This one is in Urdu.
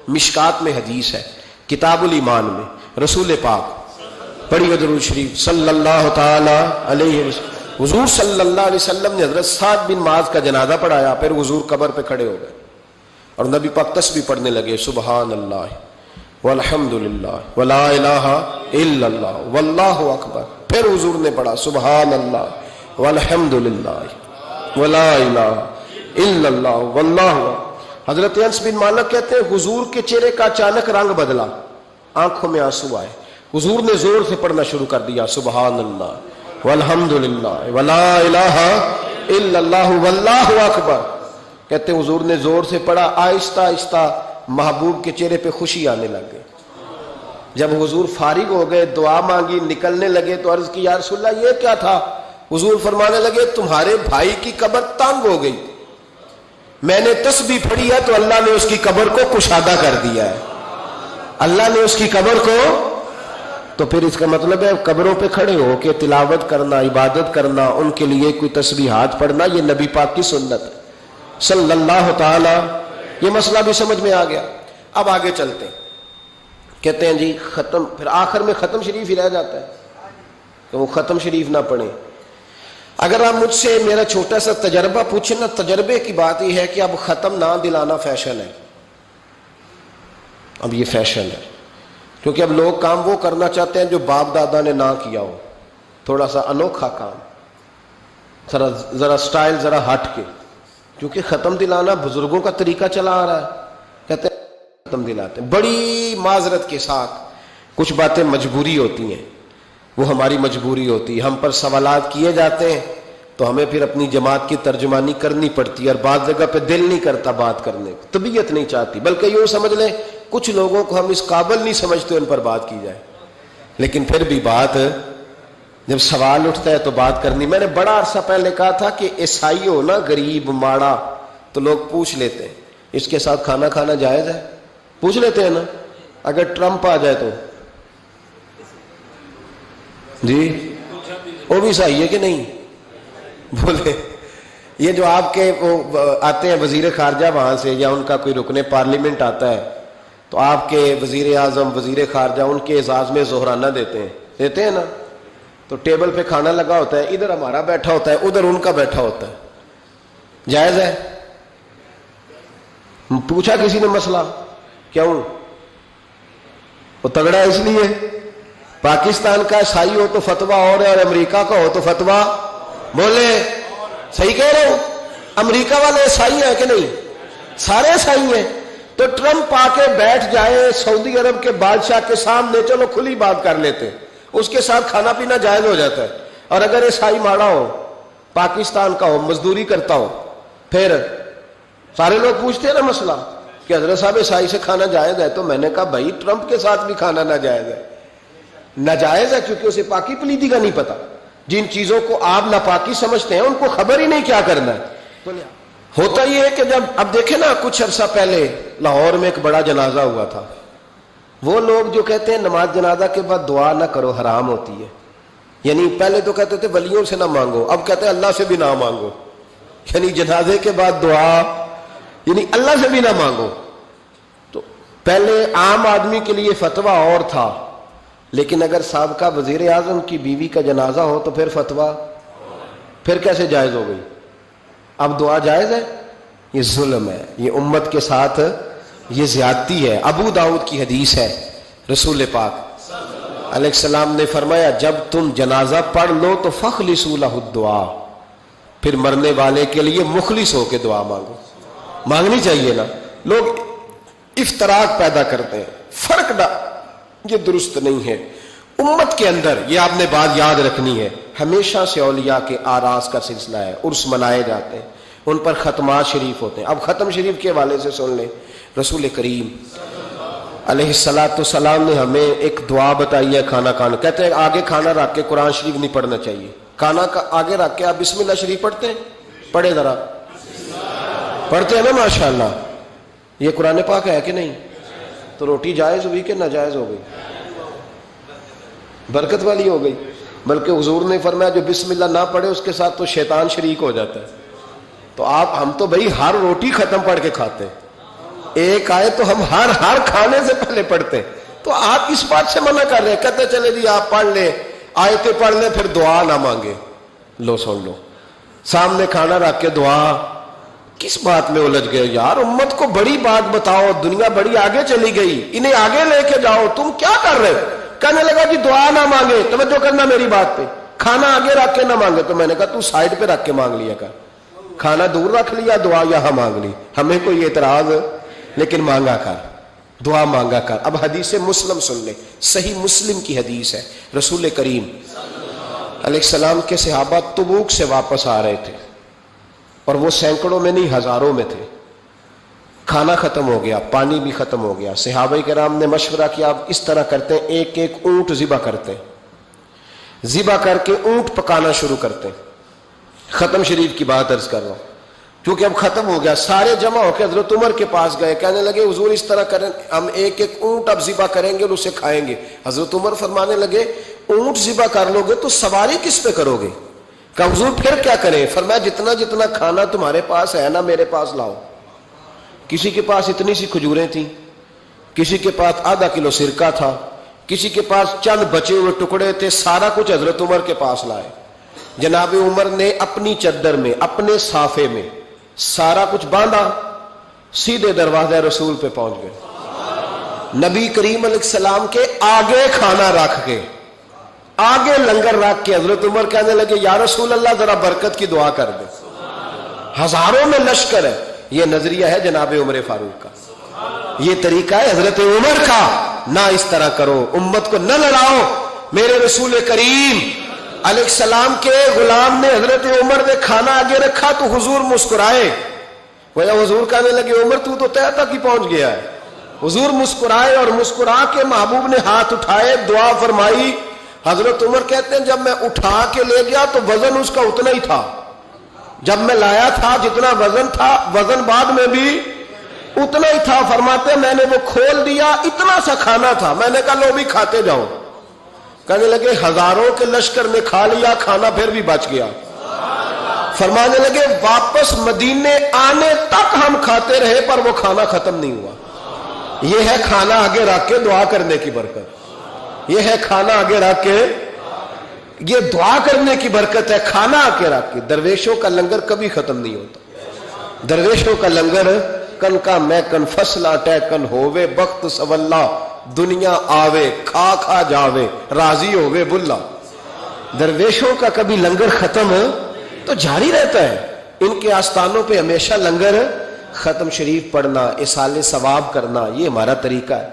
مشکات میں حدیث ہے، کتاب الایمان میں رسول پاک پڑھیے درود شریف صلی اللہ تعالی علیہ وسلم. حضور صلی اللہ علیہ وسلم نے حضرت سعد بن معاذ کا جنازہ پڑھایا، پھر حضور قبر پہ کھڑے ہو گئے اور نبی پاک تسبیح پڑھنے لگے، سبحان اللہ والحمد للہ ولا الہ الا اللہ واللہ اکبر. پھر حضور نے پڑھا سبحان اللہ والحمد للہ ولا الہ الا اللہ واللہ. حضرت انس بن مالک کہتے ہیں حضور کے چہرے کا اچانک رنگ بدلا، آنکھوں میں آنسو آئے. حضور نے زور سے پڑھنا شروع کر دیا سبحان اللہ والحمد للہ ولا الہ الا اللہ واللہ اکبر. کہتے ہیں حضور نے زور سے پڑھا، آہستہ آہستہ محبوب کے چہرے پہ خوشی آنے لگ گئی. جب حضور فارغ ہو گئے، دعا مانگی، نکلنے لگے تو عرض کی یا رسول اللہ یہ کیا تھا؟ حضور فرمانے لگے تمہارے بھائی کی قبر تنگ ہو گئی، میں نے تسبیح پڑھی ہے تو اللہ نے اس کی قبر کو کشادہ کر دیا ہے، اللہ نے اس کی قبر کو. تو پھر اس کا مطلب ہے قبروں پہ کھڑے ہو کے تلاوت کرنا، عبادت کرنا، ان کے لیے کوئی تسبیحات پڑھنا، یہ نبی پاک کی سنت ہے صلی اللہ تعالی. یہ مسئلہ بھی سمجھ میں آ گیا. اب آگے چلتے ہیں. کہتے ہیں جی ختم، پھر آخر میں ختم شریف ہی رہ جاتا ہے کہ وہ ختم شریف نہ پڑھیں. اگر آپ مجھ سے میرا چھوٹا سا تجربہ پوچھیں نا، تجربے کی بات یہ ہے کہ اب ختم نہ دلانا فیشن ہے. اب یہ فیشن ہے کیونکہ اب لوگ کام وہ کرنا چاہتے ہیں جو باپ دادا نے نہ کیا ہو، تھوڑا سا انوکھا کام، ذرا سٹائل ذرا ہٹ کے. کیونکہ ختم دلانا بزرگوں کا طریقہ چلا آ رہا ہے، کہتے ہیں ختم دلاتے ہیں. بڑی معذرت کے ساتھ کچھ باتیں مجبوری ہوتی ہیں، وہ ہماری مجبوری ہوتی ہے. ہم پر سوالات کیے جاتے ہیں تو ہمیں پھر اپنی جماعت کی ترجمانی کرنی پڑتی ہے، اور بعض جگہ پہ دل نہیں کرتا بات کرنے کو، طبیعت نہیں چاہتی، بلکہ یوں سمجھ لیں کچھ لوگوں کو ہم اس قابل نہیں سمجھتے ان پر بات کی جائے. لیکن پھر بھی بات جب سوال اٹھتا ہے تو بات کرنی. میں نے بڑا عرصہ پہلے کہا تھا کہ عیسائی ہو نا، غریب ماڑا، تو لوگ پوچھ لیتے ہیں اس کے ساتھ کھانا کھانا جائز ہے؟ پوچھ لیتے ہیں نا. اگر ٹرمپ آ جائے تو جی وہ بھی صحیح ہے کہ نہیں؟ بولے یہ جو آپ کے وہ آتے ہیں وزیر خارجہ وہاں سے، یا ان کا کوئی رکن پارلیمنٹ آتا ہے تو آپ کے وزیر اعظم وزیر خارجہ ان کے اعزاز میں ظہرانہ دیتے ہیں نا. تو ٹیبل پہ کھانا لگا ہوتا ہے، ادھر ہمارا بیٹھا ہوتا ہے، ادھر ان کا بیٹھا ہوتا ہے. جائز ہے؟ پوچھا کسی نے مسئلہ کیوں؟ وہ تگڑا اس لیے پاکستان کا عیسائی ہو تو فتویٰ اور ہے، اور امریکہ کا ہو تو فتویٰ بولے صحیح کہہ رہا ہوں. امریکہ والے عیسائی ہیں کہ نہیں؟ سارے عیسائی ہیں. تو ٹرمپ آ کے بیٹھ جائے سعودی عرب کے بادشاہ کے سامنے، چلو کھلی بات کر لیتے، اس کے ساتھ کھانا پینا جائز ہو جاتا ہے. اور اگر عیسائی ماڑا ہو، پاکستان کا ہو، مزدوری کرتا ہو، پھر سارے لوگ پوچھتے ہیں نا مسئلہ کہ حضرت صاحب عیسائی سے کھانا جائز ہے. تو میں نے کہا بھائی ٹرمپ کے ساتھ بھی کھانا ناجائز ہے. ناجائز ہے کیونکہ اسے پاکی پلیتی کا نہیں پتا. جن چیزوں کو آپ ناپاکی سمجھتے ہیں ان کو خبر ہی نہیں کیا کرنا ہے. ہوتا یہ ہے کہ جب اب دیکھیں نا، کچھ عرصہ پہلے لاہور میں ایک بڑا جنازہ ہوا تھا. وہ لوگ جو کہتے ہیں نماز جنازہ کے بعد دعا نہ کرو، حرام ہوتی ہے. یعنی پہلے تو کہتے تھے ولیوں سے نہ مانگو، اب کہتے ہیں اللہ سے بھی نہ مانگو. یعنی جنازے کے بعد دعا یعنی اللہ سے بھی نہ مانگو. تو پہلے عام آدمی کے لیے فتویٰ اور تھا، لیکن اگر سابقہ وزیر اعظم کی بیوی کا جنازہ ہو تو پھر فتویٰ پھر کیسے جائز ہو گئی؟ اب دعا جائز ہے؟ یہ ظلم ہے، یہ امت کے ساتھ یہ زیادتی ہے. ابو داؤد کی حدیث ہے، رسول پاک علیہ السلام نے فرمایا جب تم جنازہ پڑھ لو تو فخلصوا لہ الدعاء، پھر مرنے والے کے لیے مخلص ہو کے دعا مانگو. مانگنی چاہیے نا. لوگ افتراق پیدا کرتے ہیں، فرق نہ، یہ درست نہیں ہے. امت کے اندر یہ آپ نے بات یاد رکھنی ہے، ہمیشہ سے اولیاء کے آراس کا سلسلہ ہے، عرس منائے جاتے ہیں، ان پر ختمات شریف ہوتے ہیں. اب ختم شریف کے حوالے سے سن لیں. رسول کریم علیہ الصلوۃ والسلام نے ہمیں ایک دعا بتائی ہے کھانا کھانا. کہتے ہیں آگے کھانا رکھ کے قرآن شریف نہیں پڑھنا چاہیے. کھانا کا آگے رکھ کے آپ بسم اللہ شریف پڑھتے ہیں؟ پڑھے ذرا، پڑھتے ہیں نا ماشاءاللہ. یہ قرآن پاک ہے کہ نہیں؟ تو روٹی جائز ہوئی کہ ناجائز ہو گئی؟ برکت والی ہو گئی. بلکہ حضور نے فرمایا جو بسم اللہ نہ پڑھے اس کے ساتھ تو شیطان شریک ہو جاتا ہے. تو ہم تو بھائی ہر روٹی ختم پڑھ کے کھاتے ہیں. ایک آئے تو ہم ہر کھانے سے پہلے پڑھتے ہیں. تو آپ اس بات سے منع کر رہے ہیں, کہتے چلے جی آپ پڑھ لیں, آیتیں پڑھ لیں, پھر دعا نہ مانگے. لو سن لو, سامنے کھانا رکھ کے دعا. کس بات میں الجھ گئے یار؟ امت کو بڑی بات بتاؤ, دنیا بڑی آگے چلی گئی, انہیں آگے لے کے جاؤ, تم کیا کر رہے ہو؟ کہنے لگا جی دعا نہ مانگے, توجہ کرنا میری بات پہ, کھانا آگے رکھ کے نہ مانگے. تو میں نے کہا تو سائڈ پہ رکھ کے مانگ لیا کر, کھانا دور رکھ لیا, دعا یہاں مانگ لی. ہمیں کوئی اعتراض, لیکن مانگا کر, دعا مانگا کر. اب حدیث مسلم سن لے, صحیح مسلم کی حدیث ہے. رسول کریم علیہ السلام کے صحابہ تبوک سے واپس آ رہے تھے, اور وہ سینکڑوں میں نہیں ہزاروں میں تھے. کھانا ختم ہو گیا, پانی بھی ختم ہو گیا. صحابہ کرام نے مشورہ کیا, اب اس طرح کرتے ہیں, ایک ایک اونٹ ذبح کرتے ہیں, ذبح کر کے اونٹ پکانا شروع کرتے ہیں. ختم شریف کی بات عرض کر رہا ہوں, کیونکہ اب ختم ہو گیا. سارے جمع ہو کے حضرت عمر کے پاس گئے, کہنے لگے حضور اس طرح کریں, ہم ایک ایک اونٹ اب ذبح کریں گے اور اسے کھائیں گے. حضرت عمر فرمانے لگے اونٹ ذبح کر لو گے تو سواری کس پہ کرو گے؟ کہ حضور پھر کیا کریں؟ فرمایا جتنا جتنا کھانا تمہارے پاس ہے نا میرے پاس لاؤ. کسی کے پاس اتنی سی کھجوریں تھیں, کسی کے پاس آدھا کلو سرکہ تھا, کسی کے پاس چند بچے ہوئے ٹکڑے تھے, سارا کچھ حضرت عمر کے پاس لائے. جناب عمر نے اپنی چادر میں, اپنے صافے میں سارا کچھ باندھا, سیدھے دروازہ رسول پہ پہنچ گئے. نبی کریم علیہ السلام کے آگے کھانا رکھ کے, آگے لنگر رکھ کے حضرت عمر کہنے لگے یا رسول اللہ ذرا برکت کی دعا کر دے. ہزاروں میں لشکر ہے. یہ نظریہ ہے جناب عمر فاروق کا, یہ طریقہ ہے حضرت عمر کا. نہ اس طرح کرو, امت کو نہ لڑاؤ. میرے رسول کریم علیہ السلام کے غلام نے, حضرت عمر نے کھانا آگے رکھا تو حضور مسکرائے. وہ حضور کہنے لگے عمر تو طے تک ہی پہنچ گیا ہے. حضور مسکرائے, اور مسکرا کے محبوب نے ہاتھ اٹھائے, دعا فرمائی. حضرت عمر کہتے ہیں جب میں اٹھا کے لے گیا تو وزن اس کا اتنا ہی تھا, جب میں لایا تھا جتنا وزن تھا, وزن بعد میں بھی اتنا ہی تھا. فرماتے ہیں میں نے وہ کھول دیا, اتنا سا کھانا تھا, میں نے کہا لو بھی کھاتے جاؤ. کہنے لگے ہزاروں کے لشکر نے کھا لیا, کھانا پھر بھی بچ گیا. فرمانے لگے واپس مدینے آنے تک ہم کھاتے رہے پر وہ کھانا ختم نہیں ہوا. یہ ہے کھانا آگے رکھ کے دعا کرنے کی برکت, یہ ہے کھانا آگے رکھ کے, یہ دعا کرنے کی برکت ہے. کھانا آگے رکھ کے. درویشوں کا لنگر کبھی ختم نہیں ہوتا. درویشوں کا لنگر کن کا میں کن فصلہ ٹے کن ہووے بخت سولا, دنیا آوے کھا کھا جاوے راضی ہووے بلا. درویشوں کا کبھی لنگر ختم تو جاری رہتا ہے. ان کے آستانوں پہ ہمیشہ لنگر, ختم شریف پڑھنا, اصالے ثواب کرنا, یہ ہمارا طریقہ ہے.